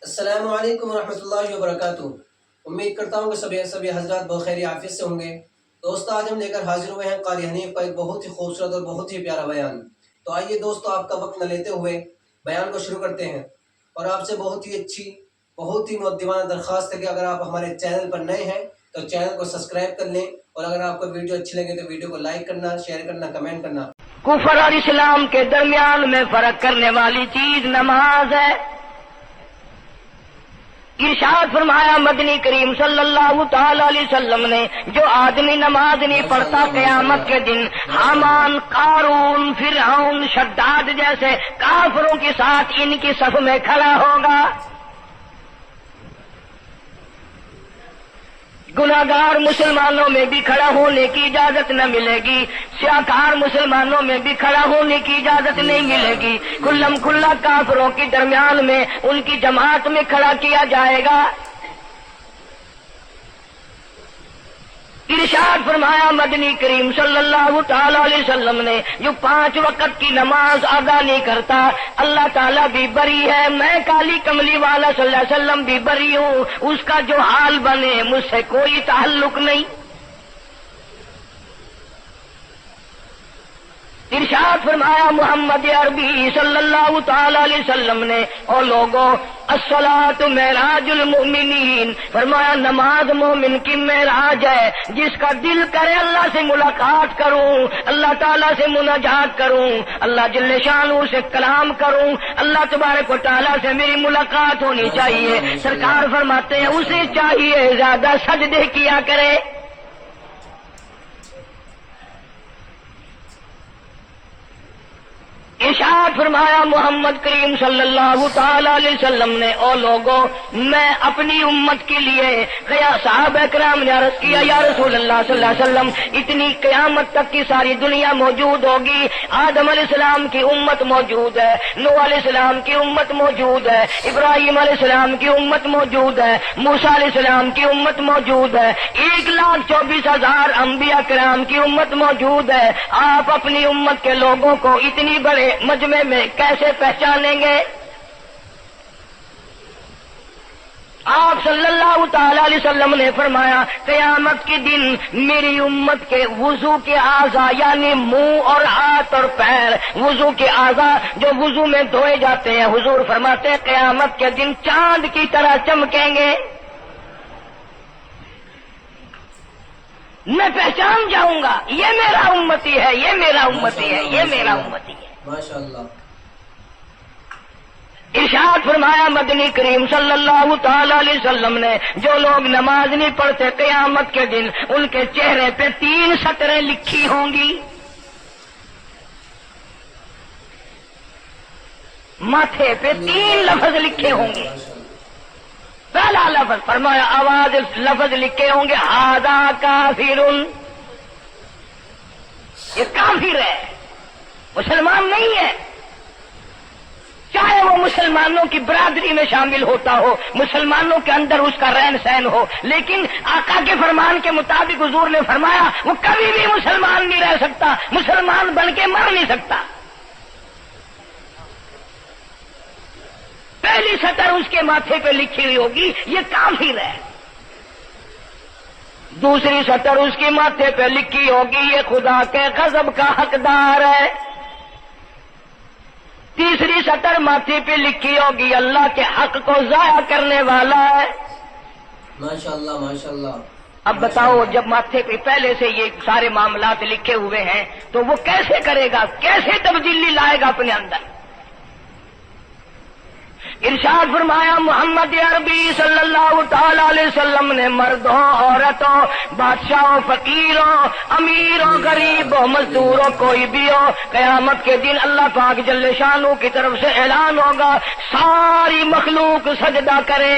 السلام علیکم ورحمۃ اللہ وبرکاتہ۔ امید کرتا ہوں کہ سبھی حضرات بخیر عافیت سے ہوں گے۔ دوستو، آج ہم لے کر حاضر ہوئے ہیں قاری حنیف کا ایک بہت ہی خوبصورت اور بہت ہی پیارا بیان۔ تو آئیے دوستو، آپ کا وقت نہ لیتے ہوئے بیان کو شروع کرتے ہیں۔ اور آپ سے بہت ہی اچھی، بہت ہی مؤدبانہ درخواست ہے کہ اگر آپ ہمارے چینل پر نئے ہیں تو چینل کو سبسکرائب کر لیں، اور اگر آپ کو ویڈیو اچھی لگے تو ویڈیو کو لائک کرنا، شیئر کرنا، کمنٹ کرنا۔ کفر اور اسلام کے درمیان میں فرق کرنے والی چیز نماز ہے۔ ارشاد فرمایا مدنی کریم صلی اللہ تعالی علیہ وسلم نے، جو آدمی نماز نہیں پڑھتا قیامت کے دن حامان، قارون، فرعون، شداد جیسے کافروں کے ساتھ ان کی صف میں کھڑا ہوگا۔ گناہگار مسلمانوں میں بھی کھڑا ہونے کی اجازت نہ ملے گی، سیاکار مسلمانوں میں بھی کھڑا ہونے کی اجازت نہیں ملے گی۔ کلم کھلا کافروں کے درمیان میں ان کی جماعت میں کھڑا کیا جائے گا۔ ارشاد فرمایا مدنی کریم صلی اللہ تعالی علیہ وسلم نے، جو 5 وقت کی نماز ادا نہیں کرتا اللہ تعالیٰ بھی بری ہے، میں کالی کملی والا صلی اللہ علیہ وسلم بھی بری ہوں، اس کا جو حال بنے مجھ سے کوئی تعلق نہیں۔ ارشاد فرمایا محمد عربی صلی اللہ تعالی علیہ وسلم نے، اور لوگوں الصلاۃ معراج المؤمنین، فرمایا نماز مومن کی معراج ہے، جس کا دل کرے اللہ سے ملاقات کروں، اللہ تعالیٰ سے مناجات کروں، اللہ جل شانہ سے کلام کروں، اللہ تبارک و تعالیٰ سے میری ملاقات ہونی چاہیے۔ سرکار فرماتے ہیں اسے چاہیے زیادہ سجدے کیا کرے۔ ارشاد فرمایا محمد کریم صلی اللہ تعالی علیہ وسلم نے، او لوگوں میں اپنی امت کے لیے صحابہ کرام نے عرض کیا یا رسول اللہ صلی اللہ علیہ وسلم، اتنی قیامت تک کی ساری دنیا موجود ہوگی، آدم علیہ السلام کی امت موجود ہے، نوح علیہ السلام کی امت موجود ہے، ابراہیم علیہ السلام کی امت موجود ہے، موسیٰ علیہ السلام کی امت موجود ہے، 1,24,000 انبیاء کرام کی امت موجود ہے۔ آپ اپنی امت کے لوگوں کو اتنی بڑے مجمع میں کیسے پہچانیں گے؟ آپ صلی اللہ تعالی علیہ وسلم نے فرمایا قیامت کے دن میری امت کے وضو کے اعضاء، یعنی منہ اور ہاتھ اور پیر، وضو کے اعضاء جو وضو میں دھوئے جاتے ہیں، حضور فرماتے ہیں قیامت کے دن چاند کی طرح چمکیں گے۔ میں پہچان جاؤں گا یہ میرا امتی ہے، یہ میرا امتی ہے، یہ میرا امتی ہے۔ ماشاءاللہ۔ ارشاد فرمایا مدنی کریم صلی اللہ تعالی علیہ وسلم نے، جو لوگ نماز نہیں پڑھتے قیامت کے دن ان کے چہرے پہ 3 سطریں لکھی ہوں گی، ماتھے پہ 3 لفظ لکھے ہوں گے۔ پہلا لفظ فرمایا آواز لفظ لکھے ہوں گے ھذا کافر، یہ کافر ہے، مسلمان نہیں ہے، چاہے وہ مسلمانوں کی برادری میں شامل ہوتا ہو، مسلمانوں کے اندر اس کا رہن سہن ہو، لیکن آقا کے فرمان کے مطابق حضور نے فرمایا وہ کبھی بھی مسلمان نہیں رہ سکتا، مسلمان بن کے مر نہیں سکتا۔ پہلی سطر اس کے ماتھے پہ لکھی ہوئی ہوگی یہ کافر ہے، دوسری سطر اس کے ماتھے پہ لکھی ہوگی یہ خدا کے غضب کا حقدار ہے، تیسری سطر ماتھے پہ لکھی ہوگی اللہ کے حق کو ضائع کرنے والا ہے۔ ماشاءاللہ ماشاءاللہ۔ اب بتاؤ جب ماتھے پہ پہلے سے یہ سارے معاملات لکھے ہوئے ہیں تو وہ کیسے کرے گا، کیسے تبدیلی لائے گا اپنے اندر؟ ارشاد فرمایا محمد عربی صلی اللہ تعالی علیہ وسلم نے، مردوں، عورتوں، بادشاہوں، فقیروں، امیروں، غریبوں، مزدوروں، کوئی بھی ہو، قیامت کے دن اللہ پاک جل شانہ کی طرف سے اعلان ہوگا ساری مخلوق سجدہ کرے،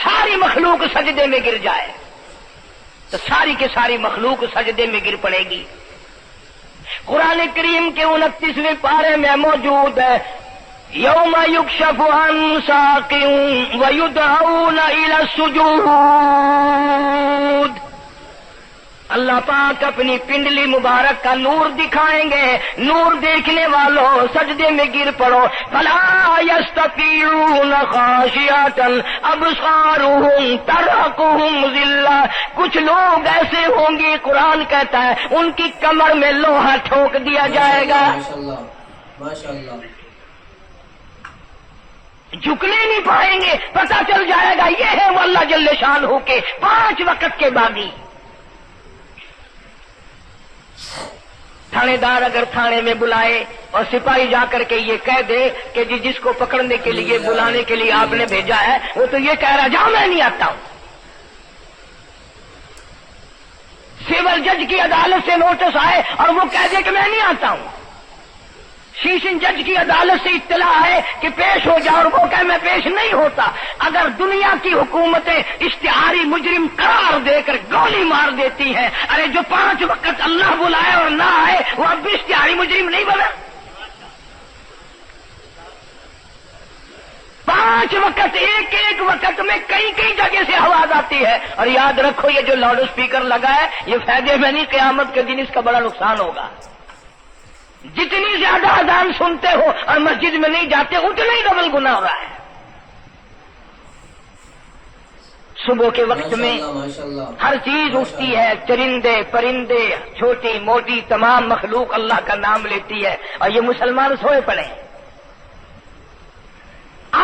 ساری مخلوق سجدے میں گر جائے تو ساری کی ساری مخلوق سجدے میں گر پڑے گی۔ قرآن کریم کے 29ویں پارے میں موجود ہے یوم یکشف عن ساق ویدعون الی السجود، اللہ پاک اپنی پنڈلی مبارک کا نور دکھائیں گے. نور دیکھنے والوں سجدے میں گر پڑو. فلا یستطیعون خاشعۃ ابصارهم ترهقهم ذلہ. کچھ لوگ ایسے ہوں گے قرآن کہتا ہے ان کی کمر میں لوہا ٹھوک دیا جائے گا, ماشاءاللہ ماشاءاللہ, جھکنے نہیں پائیں گے. پتہ چل جائے گا یہ ہے وہ اللہ جل شانہ کے 5 وقت کے باغی. تھانے دار اگر تھانے میں بلائے اور سپاہی جا کر کے یہ کہہ دے کہ جس کو پکڑنے کے لیے بلانے کے لیے آپ نے بھیجا ہے وہ تو یہ کہہ رہا جاؤ میں نہیں آتا ہوں. سول جج کی عدالت سے نوٹس آئے اور وہ کہہ دے کہ میں نہیں آتا ہوں. سیشن جج کی عدالت سے اطلاع ہے کہ پیش ہو جاؤ اور وہ کہے میں پیش نہیں ہوتا. اگر دنیا کی حکومتیں اشتہاری مجرم قرار دے کر گولی مار دیتی ہیں, ارے جو 5 وقت اللہ بلائے اور نہ آئے وہ اب بھی اشتہاری مجرم نہیں بنا. 5 وقت ایک وقت میں کئی جگہ سے آواز آتی ہے. اور یاد رکھو یہ جو لاؤڈ اسپیکر لگا ہے یہ فائدے میں نہیں, قیامت کے دن اس کا بڑا نقصان ہوگا. جتنی زیادہ اذان سنتے ہو اور مسجد میں نہیں جاتے اتنا ہی ڈبل گناہ ہو رہا ہے. صبح کے وقت میں ہر چیز اٹھتی ہے, چرندے پرندے چھوٹی موٹی تمام مخلوق اللہ کا نام لیتی ہے اور یہ مسلمان سوئے پڑے ہیں.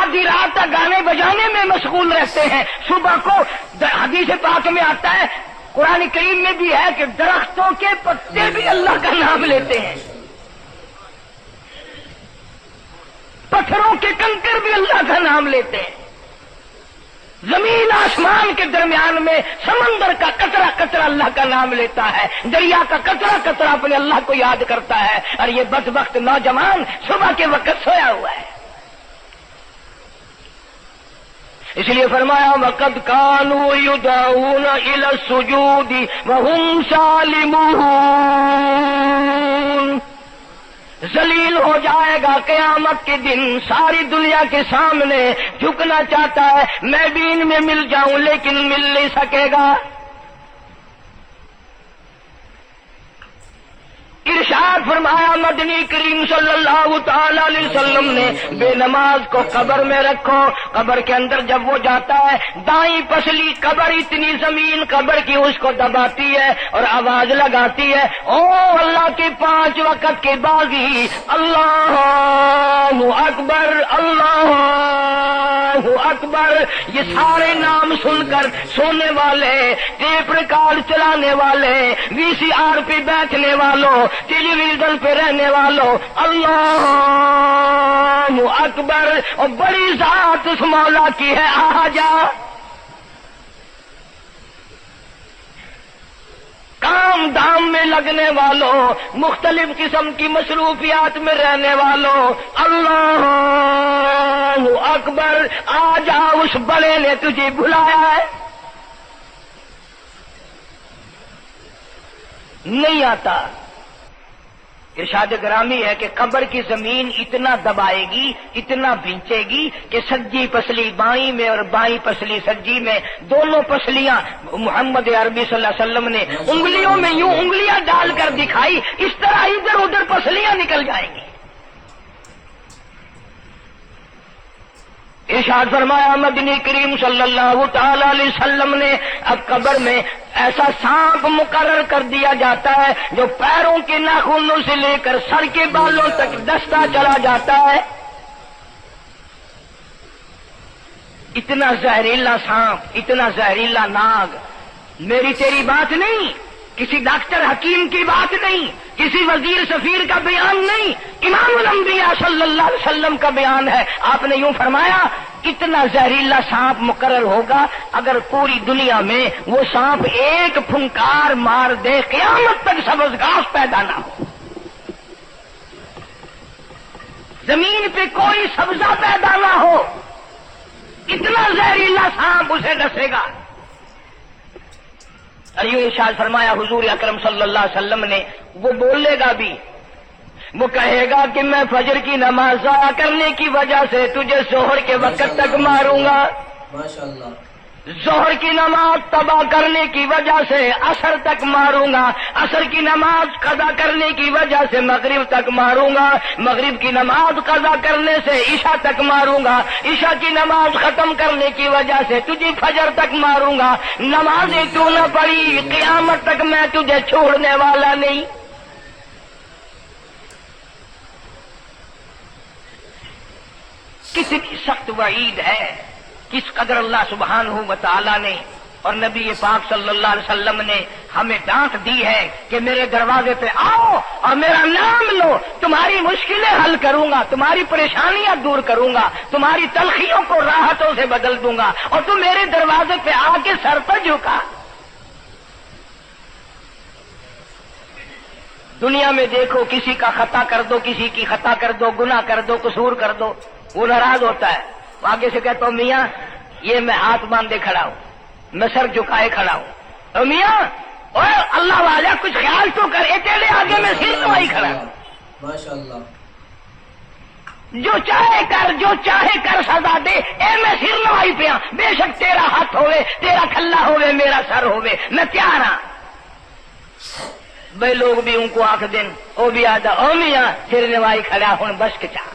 آدھی رات تک گانے بجانے میں مشغول رہتے ہیں. صبح کو حدیث پاک میں آتا ہے, قرآن کریم میں بھی ہے کہ درختوں کے پتے بھی اللہ کا نام لیتے ہیں, پتھروں کے کنکر بھی اللہ کا نام لیتے ہیں. زمین آسمان کے درمیان میں سمندر کا قطرہ قطرہ اللہ کا نام لیتا ہے, دریا کا قطرہ قطرہ اپنے اللہ کو یاد کرتا ہے. اور یہ بدبخت نوجوان صبح کے وقت سویا ہوا ہے. اس لیے فرمایا وَقَدْ كَانُوا يُدْعَوْنَ إِلَى السُّجُودِ وَهُمْ سَالِمُونَ. ذلیل ہو جائے گا قیامت کے دن, ساری دنیا کے سامنے جھکنا چاہتا ہے میں بھی ان میں مل جاؤں لیکن مل نہیں سکے گا. ارشاد فرمایا مدنی کریم صلی اللہ تعالی علیہ وسلم نے بے نماز کو قبر میں رکھو. قبر کے اندر جب وہ جاتا ہے دائیں پسلی قبر اتنی زمین قبر کی اس کو دباتی ہے اور آواز لگاتی ہے او اللہ کے 5 وقت کے باغی, اللہ اکبر اللہ اکبر. یہ سارے نام سن کر سونے والے, ٹیپ ریکارڈ چلانے والے, وی سی آر پہ بیٹھنے والوں, ٹیلی ویژن پہ رہنے والوں اللہ اکبر. اور بڑی ذات اس مولا کی ہے, آ جا. کام دام میں لگنے والوں, مختلف قسم کی مصروفیات میں رہنے والوں اللہ اکبر. آ جا, اس بڑے نے تجھے بلایا ہے. نہیں آتا. ارشاد گرامی ہے کہ قبر کی زمین اتنا دبائے گی, اتنا بھینچے گی کہ سجی پسلی بائیں میں اور بائیں پسلی سجی میں, دونوں پسلیاں محمد عربی صلی اللہ علیہ وسلم نے انگلیوں میں یوں انگلیاں ڈال کر دکھائی, اس طرح ادھر ادھر پسلیاں نکل جائیں گی. ارشاد فرمایا مدنی کریم صلی اللہ تعالی علیہ وسلم نے اب قبر میں ایسا سانپ مقرر کر دیا جاتا ہے جو پیروں کے ناخنوں سے لے کر سر کے بالوں تک دستا چلا جاتا ہے. اتنا زہریلا سانپ, اتنا زہریلا ناگ. میری تیری بات نہیں, کسی ڈاکٹر حکیم کی بات نہیں, کسی وزیر سفیر کا بیان نہیں, امام الانبیاء صلی اللہ علیہ وسلم کا بیان ہے. آپ نے یوں فرمایا کتنا زہریلا سانپ مقرر ہوگا اگر پوری دنیا میں وہ سانپ ایک پھنکار مار دے قیامت تک سبز گھاس پیدا نہ ہو, زمین پہ کوئی سبزہ پیدا نہ ہو, اتنا زہریلا سانپ اسے ڈسے گا. اور یوں ارشاد فرمایا حضور اکرم صلی اللہ علیہ وسلم نے, وہ بولے گا بھی, وہ کہے گا کہ میں فجر کی نماز ضائع کرنے کی وجہ سے تجھے ظہر کے وقت تک ماروں گا. ماشاءاللہ. ظہر کی نماز تباہ کرنے کی وجہ سے عصر تک ماروں گا، عصر کی نماز قضا کرنے کی وجہ سے مغرب تک ماروں گا، مغرب کی نماز قضا کرنے سے عشاء تک ماروں گا، عشاء کی نماز ختم کرنے کی وجہ سے تجھے فجر تک ماروں گا۔ نمازیں تو نہ پڑھی، قیامت تک میں تجھے چھوڑنے والا نہیں۔ کتنی سخت وعید ہے، کس قدر اللہ سبحانہ و تعالی نے اور نبی پاک صلی اللہ علیہ وسلم نے ہمیں ڈانٹ دی ہے کہ میرے دروازے پہ آؤ اور میرا نام لو، تمہاری مشکلیں حل کروں گا، تمہاری پریشانیاں دور کروں گا، تمہاری تلخیوں کو راحتوں سے بدل دوں گا، اور تم میرے دروازے پہ آ کے سر پر جھکا۔ دنیا میں دیکھو، کسی کا خطا کر دو، کسی کی خطا کر دو، گناہ کر دو، قصور کر دو، وہ ناراض ہوتا ہے، آگے سے کہتا ہوں میاں یہ میں ہاتھ باندھے کھڑا ہوں، میں سر جھکائے کھڑا ہوں، اور میاں اوے اللہ والا کچھ خیال تو کر، تیرے آگے میں سر نوائی کھڑا ہوں۔ ماشاءاللہ، جو چاہے کر، جو چاہے کر سزا دے، اے میں سر نوائی پہ ہاں، بے شک تیرا ہاتھ ہوئے، تیرا کھلا ہوئے، میرا سر ہوئے، میں تیار ہاں۔ بھائی لوگ بھی ان کو آنکھ دیں، وہ بھی آدھا او میاں سر نوائی کھڑا ہوں، بس کے چاہ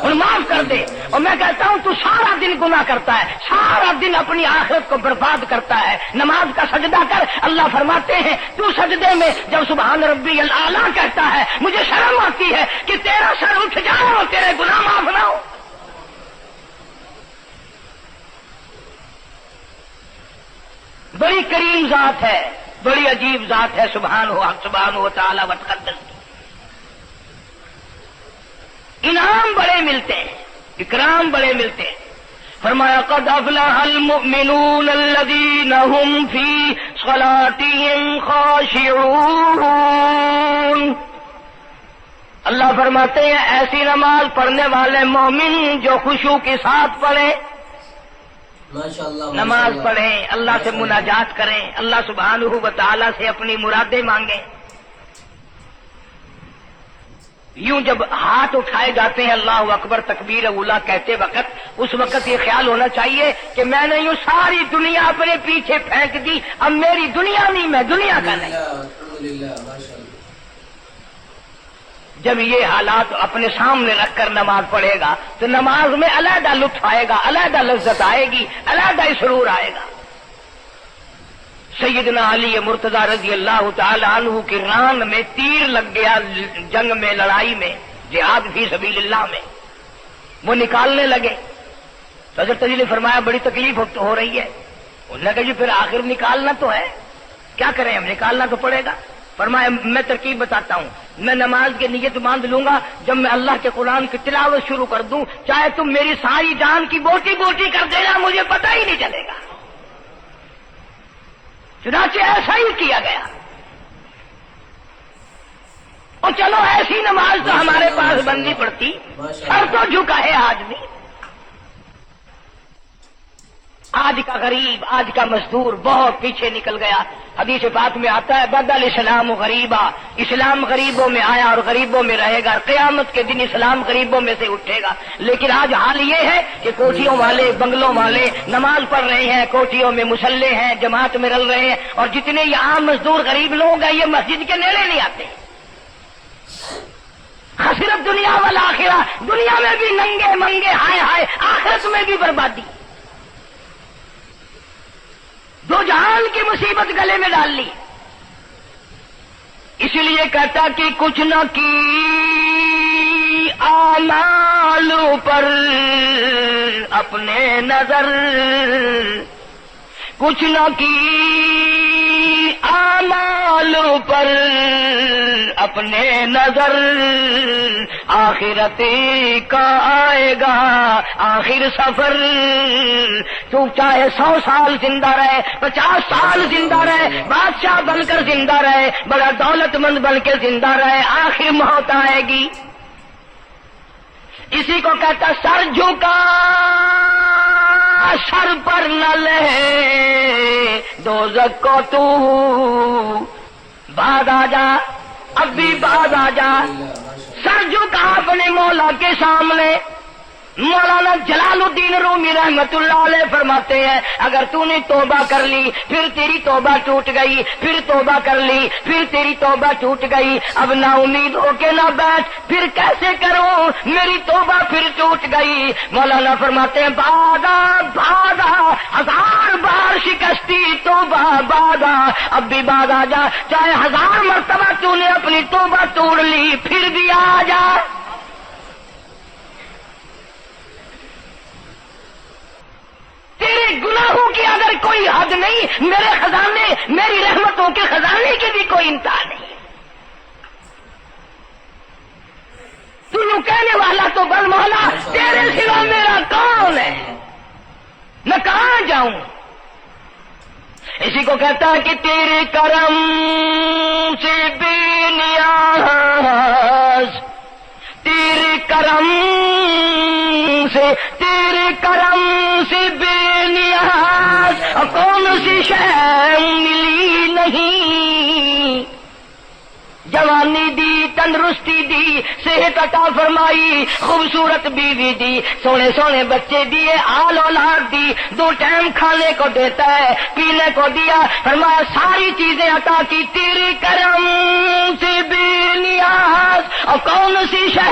اور معاف کر دے۔ اور میں کہتا ہوں تو سارا دن گناہ کرتا ہے، سارا دن اپنی آخرت کو برباد کرتا ہے، نماز کا سجدہ کر۔ اللہ فرماتے ہیں تو سجدے میں جب سبحان ربی الاعلیٰ کہتا ہے مجھے شرم آتی ہے کہ تیرا سر اٹھ جائے اور تیرے گناہ معاف نہ ہو۔ بڑی کریم ذات ہے، بڑی عجیب ذات ہے سبحانہ و تعالی و تقدس۔ انعام بڑے ملتے ہیں، اکرام بڑے ملتے ہیں۔ فرمایا قد افلح المؤمنون الذین هم فی صلاتهم خاشعون۔ اللہ فرماتے ہیں ایسی نماز پڑھنے والے مومن جو خشوع کے ساتھ پڑھیں، نماز پڑھیں، اللہ سے مناجات کریں، اللہ سبحانہ و تعالی سے اپنی مرادیں مانگیں۔ یوں جب ہاتھ اٹھائے جاتے ہیں اللہ اکبر تکبیر اولا کہتے وقت، اس وقت یہ خیال ہونا چاہیے کہ میں نے یوں ساری دنیا اپنے پیچھے پھینک دی، اب میری دنیا نہیں، میں دنیا کا نہیں۔ جب یہ حالات اپنے سامنے رکھ کر نماز پڑھے گا تو نماز میں علیحدہ لطف آئے گا، علیحدہ لذت آئے گی، علیحدہ سرور آئے گا۔ سیدنا علی مرتضی رضی اللہ تعالی عنہ کی ران میں تیر لگ گیا، جنگ میں، لڑائی میں، جہاد فی سبیل اللہ میں، وہ نکالنے لگے تو حضرت علی نے فرمایا بڑی تکلیف ہو رہی ہے۔ انہوں نے کہا جی پھر آخر نکالنا تو ہے، کیا کریں ہم، نکالنا تو پڑے گا۔ فرمایا میں ترکیب بتاتا ہوں، میں نماز کی نیت باندھ لوں گا، جب میں اللہ کے قرآن کی تلاوت شروع کر دوں چاہے تم میری ساری جان کی بوٹی بوٹی کر دینا، مجھے پتہ ہی نہیں چلے گا۔ چنانچہ ایسا ہی کیا گیا۔ اور چلو ایسی نماز تو ہمارے پاس بننی پڑتی، سر تو جھکا ہے آدمی۔ آج کا غریب، آج کا مزدور بہت پیچھے نکل گیا۔ حدیث پاک میں آتا ہے بدل اسلام غریبا، اسلام غریبوں میں آیا اور غریبوں میں رہے گا، قیامت کے دن اسلام غریبوں میں سے اٹھے گا۔ لیکن آج حال یہ ہے کہ کوٹھیوں والے، بنگلوں والے نماز پڑھ رہے ہیں، کوٹھیوں میں مصلے ہیں، جماعت میں رل رہے ہیں، اور جتنے یہ عام مزدور غریب لوگ ہیں یہ مسجد کے نیڑے نہیں آتے۔ خسرت دنیا والآخرہ، دنیا میں بھی ننگے منگے، ہائے ہائے، آخرت میں بھی بربادی، دو جہان کی مصیبت گلے میں ڈال لی۔ اس لیے کہتا کہ کچھ نہ کی اعمال پر اپنے نظر، کچھ نہ کی اعمال پر اپنے نظر، آخرت کا آئے گا آخر سفر۔ تو چاہے 100 سال زندہ رہے، 50 سال زندہ رہے، بادشاہ بن کر زندہ رہے، بڑا دولت مند بن کے زندہ رہے، آخر موت آئے گی۔ اسی کو کہتا سر جھکا سر پر نہ لے دوزخ کو تو بعد آ جا، اب بھی بعد آ جا۔ سر جھکا اپنے مولا کے سامنے، مولانا جلال الدین رومی رحمت اللہ علیہ فرماتے ہیں اگر تو نے توبہ کر لی پھر تیری توبہ ٹوٹ گئی، پھر توبہ کر لی پھر تیری توبہ ٹوٹ گئی، اب نا امید ہو کے نہ بیٹھ، پھر کیسے کروں میری توبہ پھر ٹوٹ گئی۔ مولانا فرماتے ہیں بادہ بادہ، 1000 بار شکستی توبہ بادہ، اب بھی بادہ جا، چاہے 1000 مرتبہ تو نے اپنی توبہ توڑ لی پھر بھی آ جا۔ تیرے گناہوں کی اگر کوئی حد نہیں، میرے خزانے، میری رحمتوں کے خزانے کی بھی کوئی انتہا نہیں۔ تو یوں کہنے والا تو بل مولا تیرے سوا میرا کون ہے، میں کہاں جاؤں؟ اسی کو کہتا ہے کہ تیرے کرم سے بے نیاز، تیرے کرم سے، تیرے کرم سے بے نیاز، کون سی شے ملی نہیں، جوانی دی، تندرستی دی، صحت عطا فرمائی، خوبصورت بیوی دی، سونے سونے بچے دیے، آل اولاد دی، 2 ٹائم کھانے کو دیتا ہے، پینے کو دیا، فرمایا ساری چیزیں عطا کی، تیرے کرم سے بے نیاز، اور کون سی شے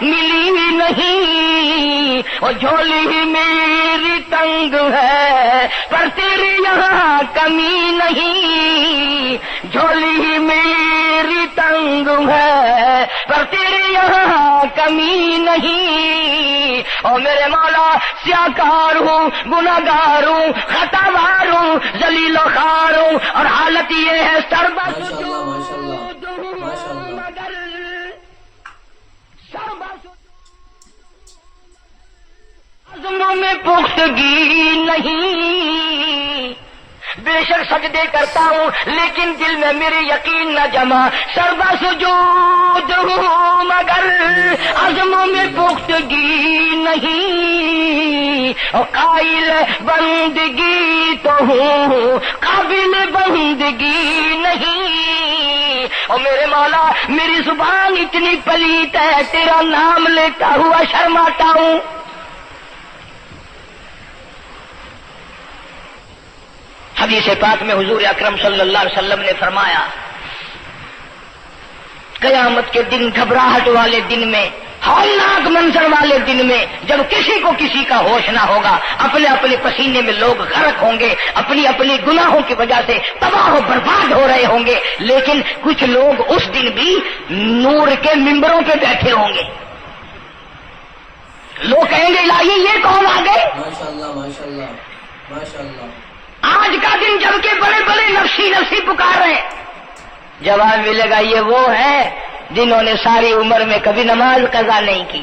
ملی نہیں، اور جھولی ہی میری تنگ ہے پر تیرے یہاں کمی نہیں، جھولی ہی میری تنگ ہے پر تیرے یہاں کمی نہیں، اور میرے مولا سیاکار ہوں، گناہگار ہوں، خطاوار ہوں، ذلیل و خوار ہوں، اور حالت یہ ہے سربسجود مگر عزموں میں پختگی نہیں، بے شک سجدے کرتا ہوں لیکن دل میں میرے یقین نہ جمع، سربا سجود ہوں مگر عزموں میں پختگی نہیں، اور قائل بندگی تو ہوں قابل بندگی نہیں، اور میرے مولا میری زبان اتنی پلیت ہے تیرا نام لیتا ہوا شرماتا ہوں۔ حدیث پاک میں حضور اکرم صلی اللہ علیہ وسلم نے فرمایا قیامت کے دن، گھبراہٹ والے دن میں، ہولناک منظر والے دن میں، جب کسی کو کسی کا ہوش نہ ہوگا، اپنے اپنے پسینے میں لوگ غرق ہوں گے، اپنی اپنی گناہوں کی وجہ سے تباہ و برباد ہو رہے ہوں گے، لیکن کچھ لوگ اس دن بھی نور کے ممبروں پہ بیٹھے ہوں گے، لوگ کہیں گے الہی یہ کون آ گئے؟ ماشاءاللہ ماشاءاللہ ماشاءاللہ۔ آج کا دن جب کہ بڑے بڑے نفسی نفسی پکار رہے ہیں، جواب ملے گا یہ وہ ہے جنہوں نے ساری عمر میں کبھی نماز قضا نہیں کی،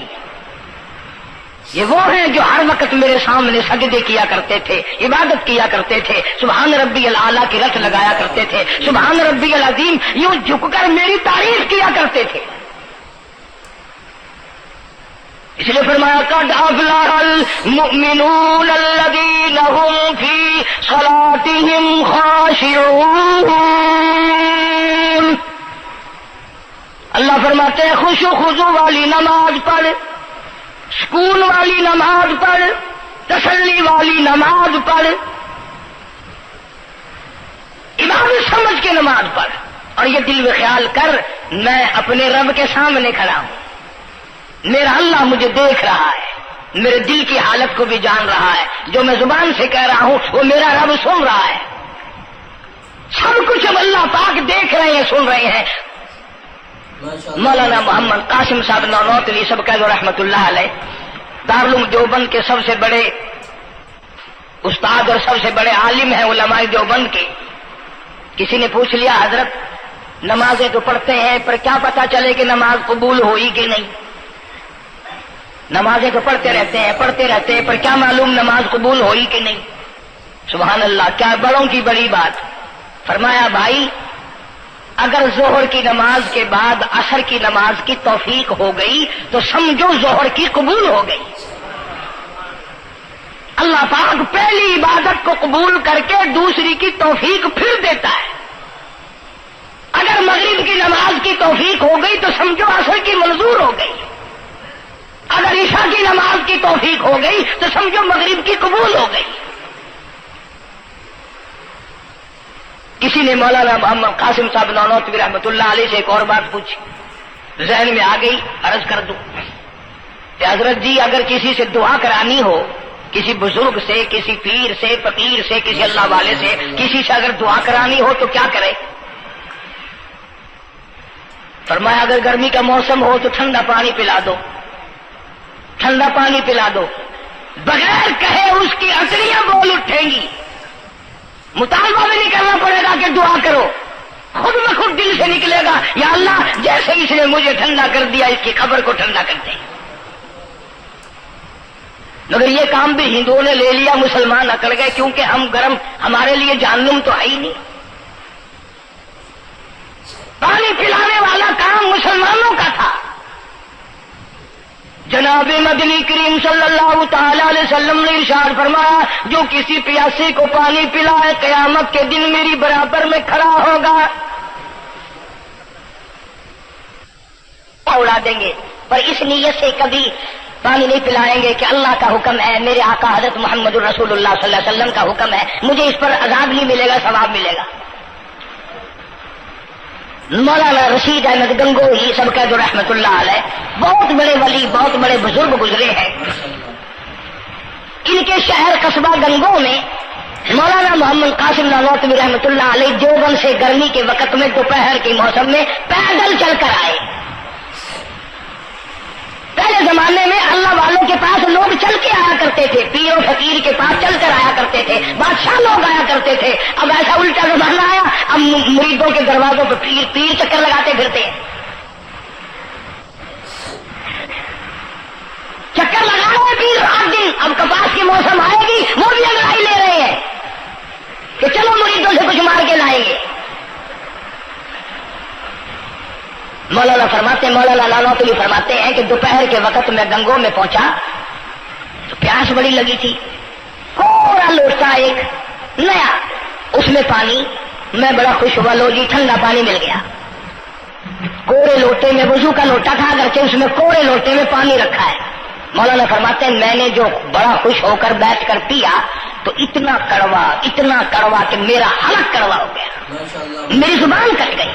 یہ وہ ہیں جو ہر وقت میرے سامنے سجدے کیا کرتے تھے، عبادت کیا کرتے تھے، سبحان ربی الاعلیٰ کی رٹ لگایا کرتے تھے، سبحان ربی العظیم یوں جھک کر میری تعریف کیا کرتے تھے۔ اس لیے فرمایا قد افلح المؤمنون الذین هم فی صلاتهم خاشعون، اللہ فرماتے ہیں خوش و خضوع والی نماز پڑھ، سکون والی نماز پڑھ، تسلی والی نماز پڑھ، عبادت سمجھ کے نماز پڑھ، اور یہ دل میں خیال کر میں اپنے رب کے سامنے کھڑا ہوں، میرا اللہ مجھے دیکھ رہا ہے، میرے دل کی حالت کو بھی جان رہا ہے، جو میں زبان سے کہہ رہا ہوں وہ میرا رب سن رہا ہے، سب کچھ اب اللہ پاک دیکھ رہے ہیں، سن رہے ہیں۔ مولانا محمد قاسم صاحب نانوتوی سب کہہ دو رحمت اللہ علیہ، دارالعلوم دیوبند کے سب سے بڑے استاد اور سب سے بڑے عالم ہیں علماء دیوبند کے۔ کسی نے پوچھ لیا حضرت نمازیں تو پڑھتے ہیں پر کیا پتا چلے کہ نماز قبول ہوئی کہ نہیں؟ نمازیں تو پڑھتے رہتے ہیں پر کیا معلوم نماز قبول ہوئی کہ نہیں؟ سبحان اللہ، کیا بڑوں کی بڑی بات۔ فرمایا بھائی اگر ظہر کی نماز کے بعد عصر کی نماز کی توفیق ہو گئی تو سمجھو ظہر کی قبول ہو گئی۔ اللہ پاک پہلی عبادت کو قبول کر کے دوسری کی توفیق پھر دیتا ہے۔ اگر مغرب کی نماز کی توفیق ہو گئی تو سمجھو عصر کی منظور ہو گئی، اگر عشاء کی نماز کی توفیق ہو گئی تو سمجھو مغرب کی قبول ہو گئی. کسی نے مولانا محمد قاسم صاحب نانوتوی رحمۃ اللہ علیہ سے ایک اور بات پوچھی, ذہن میں آ گئی, عرض کر دوں کہ حضرت جی اگر کسی سے دعا کرانی ہو, کسی بزرگ سے, کسی پیر سے, فقیر سے, کسی اللہ والے سے, کسی سے اگر دعا کرانی ہو تو کیا کرے؟ فرمایا اگر گرمی کا موسم ہو تو ٹھنڈا پانی پلا دو, ٹھنڈا پانی پلا دو, بغیر کہے اس کی اٹریاں بول اٹھیں گی, مطالبہ بھی نہیں کرنا پڑے گا کہ دعا کرو, خود بخود دل سے نکلے گا یا اللہ جیسے اس نے مجھے ٹھنڈا کر دیا اس کی قبر کو ٹھنڈا کر دے. مگر یہ کام بھی ہندوؤں نے لے لیا, مسلمان اکڑ گئے کیونکہ ہم گرم, ہمارے لیے جہنم تو ہے ہی نہیں. پانی پلانے والا کام مسلمانوں کا تھا. جناب مدنی کریم صلی اللہ تعالی علیہ وسلم نے ارشاد فرمایا جو کسی پیاسے کو پانی پلائے قیامت کے دن میری برابر میں کھڑا ہوگا. اڑا دیں گے پر اس نیت سے کبھی پانی نہیں پلائیں گے کہ اللہ کا حکم ہے, میرے آقا حضرت محمد الرسول اللہ صلی اللہ علیہ وسلم کا حکم ہے, مجھے اس پر عذاب نہیں ملے گا, ثواب ملے گا. مولانا رشید احمد گنگوہی سب کا جو رحمت اللہ علیہ, بہت بڑے ولی, بہت بڑے بزرگ گزرے ہیں. ان کے شہر قصبہ گنگو میں مولانا محمد قاسم نانوتوی رحمت اللہ علیہ دیوبند سے گرمی کے وقت میں دوپہر کے موسم میں پیدل چل کر آئے. پہلے زمانے میں اللہ والوں کے پاس لوگ چل کے آیا کرتے تھے, پیر و فقیر کے پاس چل کر آیا کرتے تھے, بادشاہ لوگ آیا کرتے تھے. اب ایسا الٹا زمانہ آیا, اب مریدوں کے دروازوں پہ پیر چکر لگاتے پھرتے ہیں. چکر لگا رہے ہیں پیر رات دن. اب کپاس کی موسم آئے گی وہ بھی انگڑائی لے رہے ہیں کہ چلو مریدوں سے کچھ مار کے لائیں گے. مولانا نانوتوی فرماتے ہیں کہ دوپہر کے وقت میں گنگو میں پہنچا تو پیاس بڑی لگی تھی. پورا لوٹا ایک نیا, اس میں پانی, میں بڑا خوش ہوا, لو جی ٹھنڈا پانی مل گیا. کوڑے لوٹے میں, وضو کا لوٹا تھا اگرچہ اس میں کوڑے لوٹے میں پانی رکھا ہے. مولانا فرماتے ہیں میں نے جو بڑا خوش ہو کر بیٹھ کر پیا تو اتنا کڑوا کہ میرا حلق کڑوا ہو گیا, میری زبان کٹ گئی,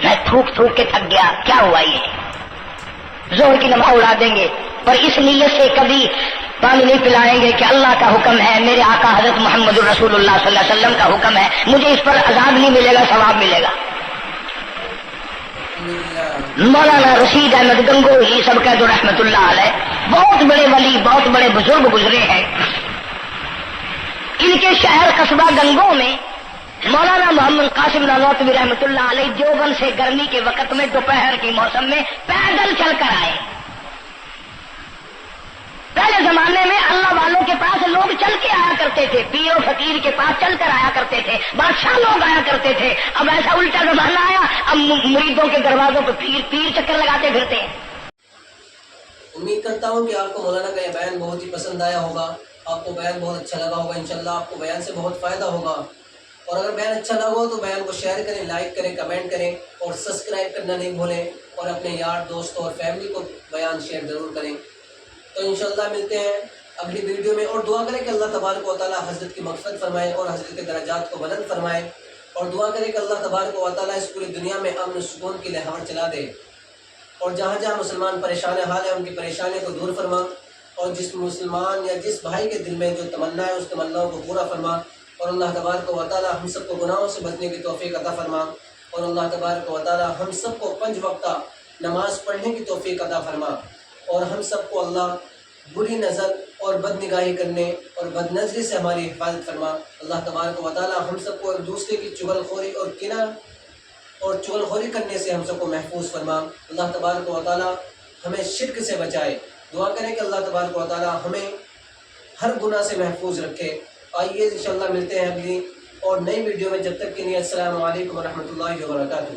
میں تھوک کے تھک گیا. کیا ہوا یہ زہر کی نماز اڑا دیں گے پر اس نیت سے کبھی پانی نہیں پلائیں گے کہ اللہ کا حکم ہے, میرے آقا حضرت محمد الرسول اللہ صلی اللہ علیہ وسلم کا حکم ہے, مجھے اس پر عذاب نہیں ملے گا, ثواب ملے گا. مولانا رشید احمد گنگوہی سب کا جو رحمت اللہ علیہ, بہت بڑے ولی, بہت بڑے بزرگ گزرے ہیں. ان کے شہر قصبہ گنگو میں مولانا محمد قاسم نانوتوی رحمت اللہ علیہ دیوبند سے گرمی کے وقت میں دوپہر کے موسم میں پیدل چل کر آئے. پہلے زمانے میں اللہ والوں کے پاس لوگ چل کے آیا کرتے تھے, پیر و فقیر کے پاس چل کر آیا کرتے تھے, بادشاہ لوگ آیا کرتے تھے. اب ایسا الٹا زمانہ آیا, اب مریدوں کے دروازوں پہ پیر چکر لگاتے پھرتے ہیں. امید کرتا ہوں کہ آپ کو مولانا کا یہ بیان بہت ہی پسند آیا ہوگا, آپ کو بیان بہت اچھا لگا ہوگا. انشاءاللہ آپ کو بیان سے بہت فائدہ ہوگا. اور اگر بیان اچھا لگا ہو تو بیان کو شیئر کریں, لائک کریں, کمنٹ کریں اور سبسکرائب کرنا نہیں بھولیں. اور اپنے یار دوستوں اور فیملی کو بیان شیئر ضرور کریں. تو انشاءاللہ ملتے ہیں اگلی ویڈیو میں, اور دعا کریں کہ اللہ تبارک و تعالی حضرت کی مغفرت فرمائے اور حضرت کے درجات کو بلند فرمائے. اور دعا کریں کہ اللہ تبارک و تعالی اس پوری دنیا میں امن و سکون کی لہر چلا دے, اور جہاں جہاں مسلمان پریشان حال ہیں ان کی پریشانیوں کو دور فرما, اور جس مسلمان یا جس بھائی کے دل میں جو تمنا ہے اس تمناؤں کو پورا فرما. اور اللہ تبارک و تعالی ہم سب کو گناہوں سے بچنے کی توفیق عطا فرما. اور اللہ تبارک و تعالی ہم سب کو 5 وقتہ نماز پڑھنے کی توفیق عطا فرما. اور ہم سب کو اللہ بری نظر اور بد نگاہی کرنے اور بد نظری سے ہماری حفاظت فرما. اللہ تبارک و تعالی ہم سب کو ایک دوسرے کی چغل خوری اور کینہ اور چغل خوری کرنے سے ہم سب کو محفوظ فرما. اللہ تبارک و تعالی ہمیں شرک سے بچائے. دعا کریں کہ اللہ تبارک و تعالی ہمیں ہر گناہ سے محفوظ رکھے. آئیے انشاءاللہ ملتے ہیں اگلی اور نئی ویڈیو میں. جب تک کے لیے السلام علیکم ورحمۃ اللہ وبرکاتہ.